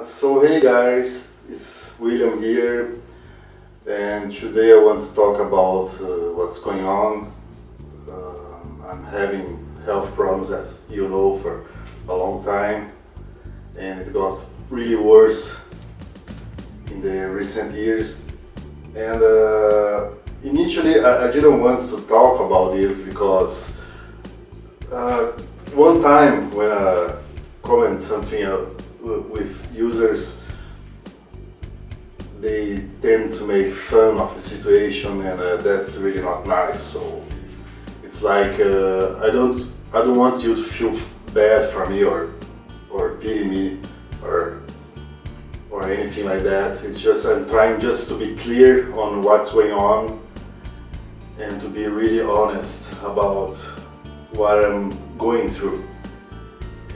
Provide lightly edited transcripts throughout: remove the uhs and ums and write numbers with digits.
So hey guys, it's William here, and today I want to talk about what's going on. I'm having health problems, as you know, for a long time, and it got really worse in the recent years. And initially I didn't want to talk about this because one time when I comment something with users, they tend to make fun of the situation, and that's really not nice. So it's like I don't want you to feel bad for me or pity me or anything like that. It's just I'm trying just to be clear on what's going on and to be really honest about what I'm going through.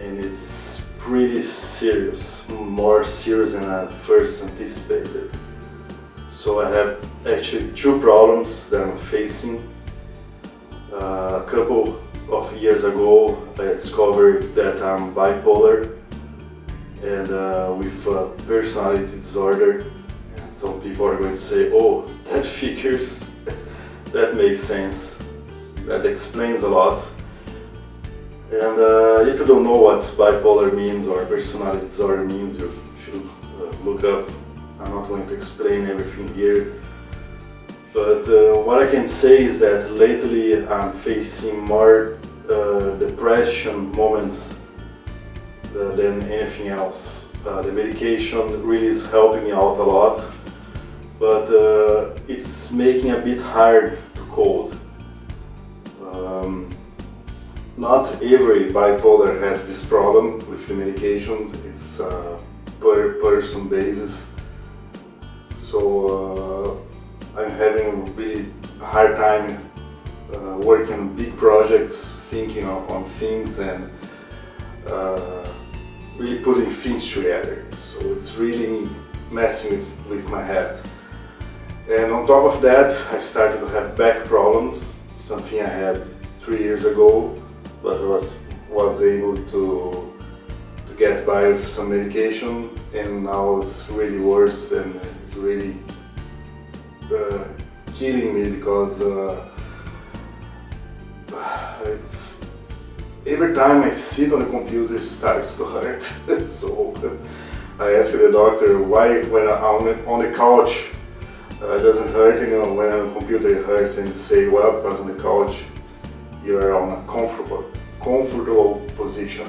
And it's pretty serious, more serious than I first anticipated. So I have actually two problems that I'm facing. A couple of years ago I discovered that I'm bipolar and with personality disorder. And some people are going to say, oh, that figures, that makes sense, that explains a lot. And if you don't know what bipolar means or personality disorder means, you should look up. I'm not going to explain everything here. But what I can say is that lately I'm facing more depression moments than anything else. The medication really is helping me out a lot, but it's making a bit hard to cope. Not every bipolar has this problem with the medication. It's per person basis. So I'm having a really hard time working on big projects, thinking on things and really putting things together. So it's really messing with my head. And on top of that, I started to have back problems, something I had 3 years ago, but I was able to get by with some medication, and now it's really worse, and it's really killing me because it's every time I sit on the computer it starts to hurt. So I asked the doctor why when I'm on the couch it doesn't hurt, when on the computer it hurts, and say, well, because on the couch you're on a comfortable position.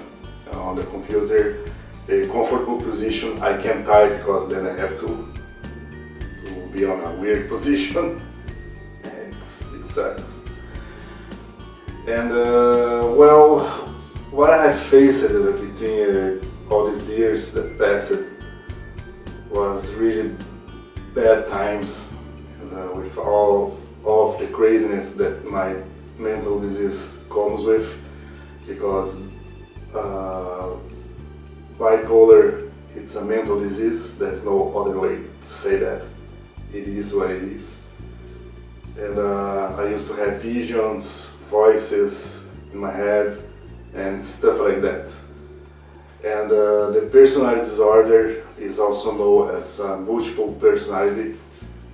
On the computer, a comfortable position I can't type because then I have to be on a weird position. It sucks. And well, what I have faced between all these years that passed was really bad times, and with all of the craziness that my mental disease comes with, because bipolar, it's a mental disease. There's no other way to say that. It is what it is. And I used to have visions, voices in my head and stuff like that. And the personality disorder is also known as multiple personality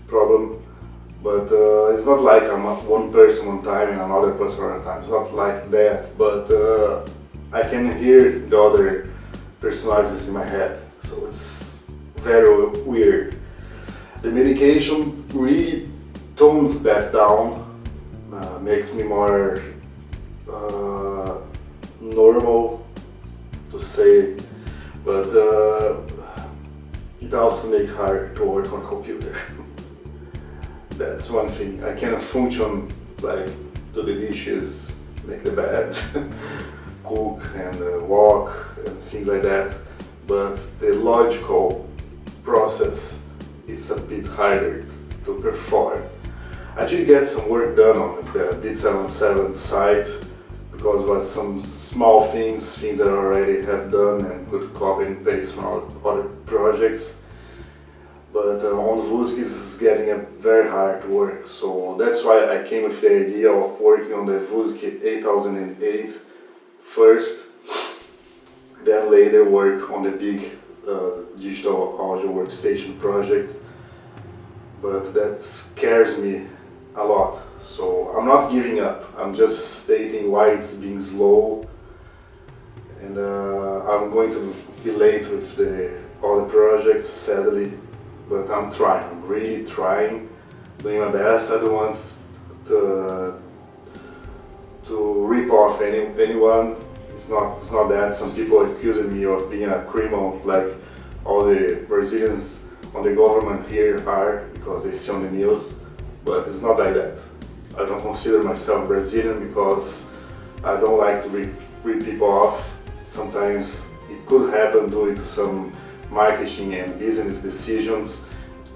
problem. But it's not like I'm one person one time and another person another time. It's not like that, but I can hear the other personalities in my head. So it's very weird. The medication really tones that down, makes me more normal to say, but it also makes it hard to work on a computer. That's one thing. I cannot function like do the dishes, make the bed, cook and walk and things like that. But the logical process is a bit harder to perform. I did get some work done on the Bit 77 site because it was some small things that I already have done and could copy and paste from other projects. But on Wusik is getting very hard work, so that's why I came with the idea of working on the Wusik 8008 first, then later work on the big digital audio workstation project, but that scares me a lot. So I'm not giving up, I'm just stating why it's being slow, and I'm going to be late with all the projects, sadly, but I'm trying, I'm really trying, doing my best. I don't want to rip off anyone. It's not that. Some people accusing me of being a criminal, like all the Brazilians on the government here are, because they see on the news, but it's not like that. I don't consider myself Brazilian because I don't like to rip people off. Sometimes it could happen due to some marketing and business decisions,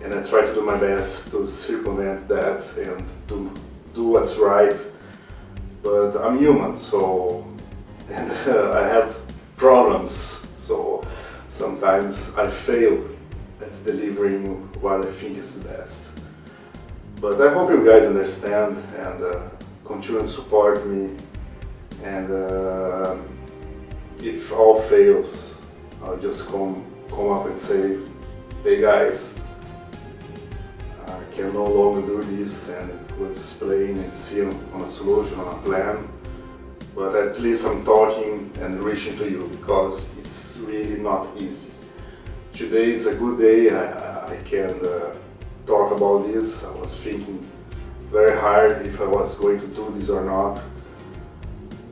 and I try to do my best to circumvent that and to do what's right. But I'm human, so, and I have problems, so sometimes I fail at delivering what I think is best. But I hope you guys understand and continue to support me, and if all fails, I'll just come up and say, hey guys, I can no longer do this, and we'll explain and see on a solution, on a plan. But at least I'm talking and reaching to you, because it's really not easy. Today it's a good day, I can talk about this. I was thinking very hard if I was going to do this or not.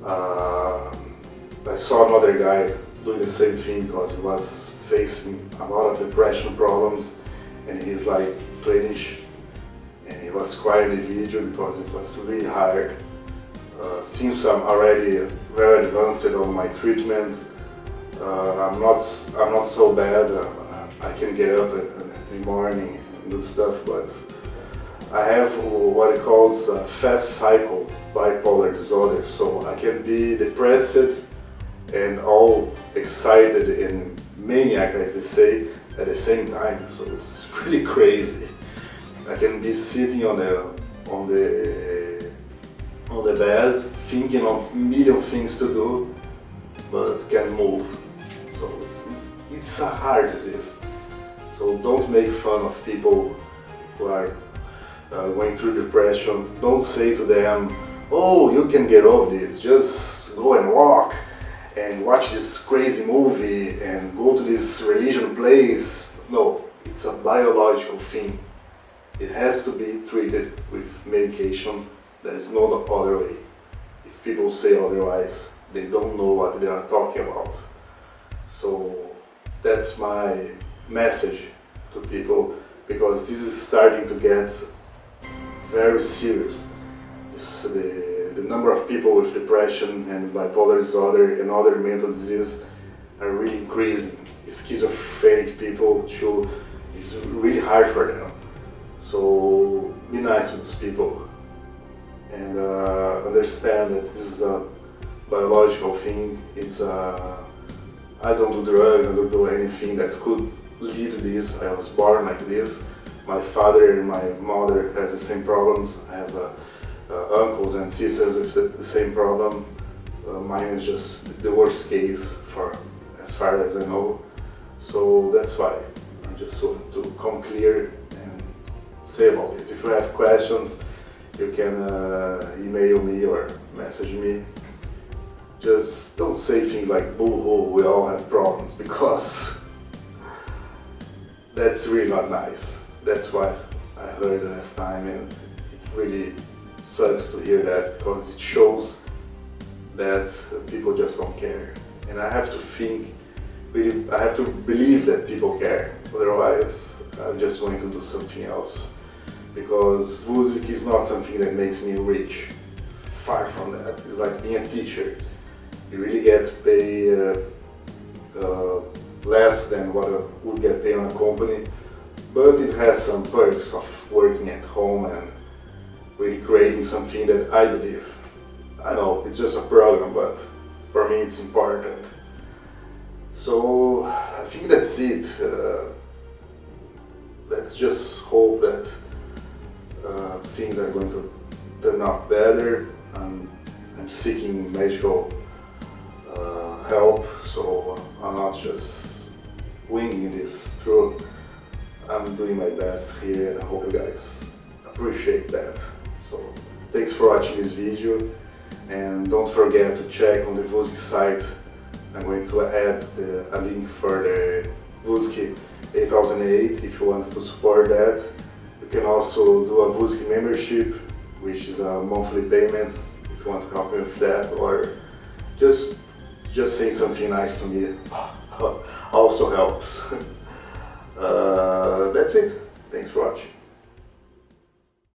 I saw another guy doing the same thing because he was facing a lot of depression problems, and he's like 20ish, and he was crying in the video because it was really hard. Since I'm already very advanced on my treatment, I'm not so bad. I can get up in the morning and do stuff, but I have what it calls a fast cycle bipolar disorder. So I can be depressed and all excited and maniac, as they say, at the same time. So it's really crazy. I can be sitting on the bed thinking of million things to do, but can't move. So it's a hard disease. So don't make fun of people who are going through depression. Don't say to them, oh, you can get over this, just go and walk and watch this crazy movie and go to this religion place. No, it's a biological thing. It has to be treated with medication. There is no other way. If people say otherwise, they don't know what they are talking about. So that's my message to people, because this is starting to get very serious. The number of people with depression and bipolar disorder and other mental disease are really increasing. Schizophrenic people too, it's really hard for them. So be nice to these people and understand that this is a biological thing. I don't do drugs, I don't do anything that could lead to this. I was born like this. My father and my mother has the same problems. I have uncles and sisters with the same problem. Mine is just the worst case for as far as I know. So that's why I just want to come clear and say about it. If you have questions, you can email me or message me. Just don't say things like boo-hoo, we all have problems, because that's really not nice. That's what I heard last time, and it really sucks to hear that, because it shows that people just don't care. And I have to think, really, I have to believe that people care, otherwise I'm just going to do something else. Because Wusik is not something that makes me rich, far from that. It's like being a teacher. You really get paid less than what I would get paid on a company, but it has some perks of working at home and really creating something that I believe. I know it's just a program, but for me it's important. So I think that's it. Let's just hope that things are going to turn out better. I'm seeking medical help, so I'm not just winging this through. I'm doing my best here and I hope you guys appreciate that. So thanks for watching this video, and don't forget to check on the Wusik site. I'm going to add a link for the Wusik 8008 if you want to support that. You can also do a Wusik membership, which is a monthly payment if you want to help me with that, or just saying something nice to me also helps. That's it. Thanks for watching.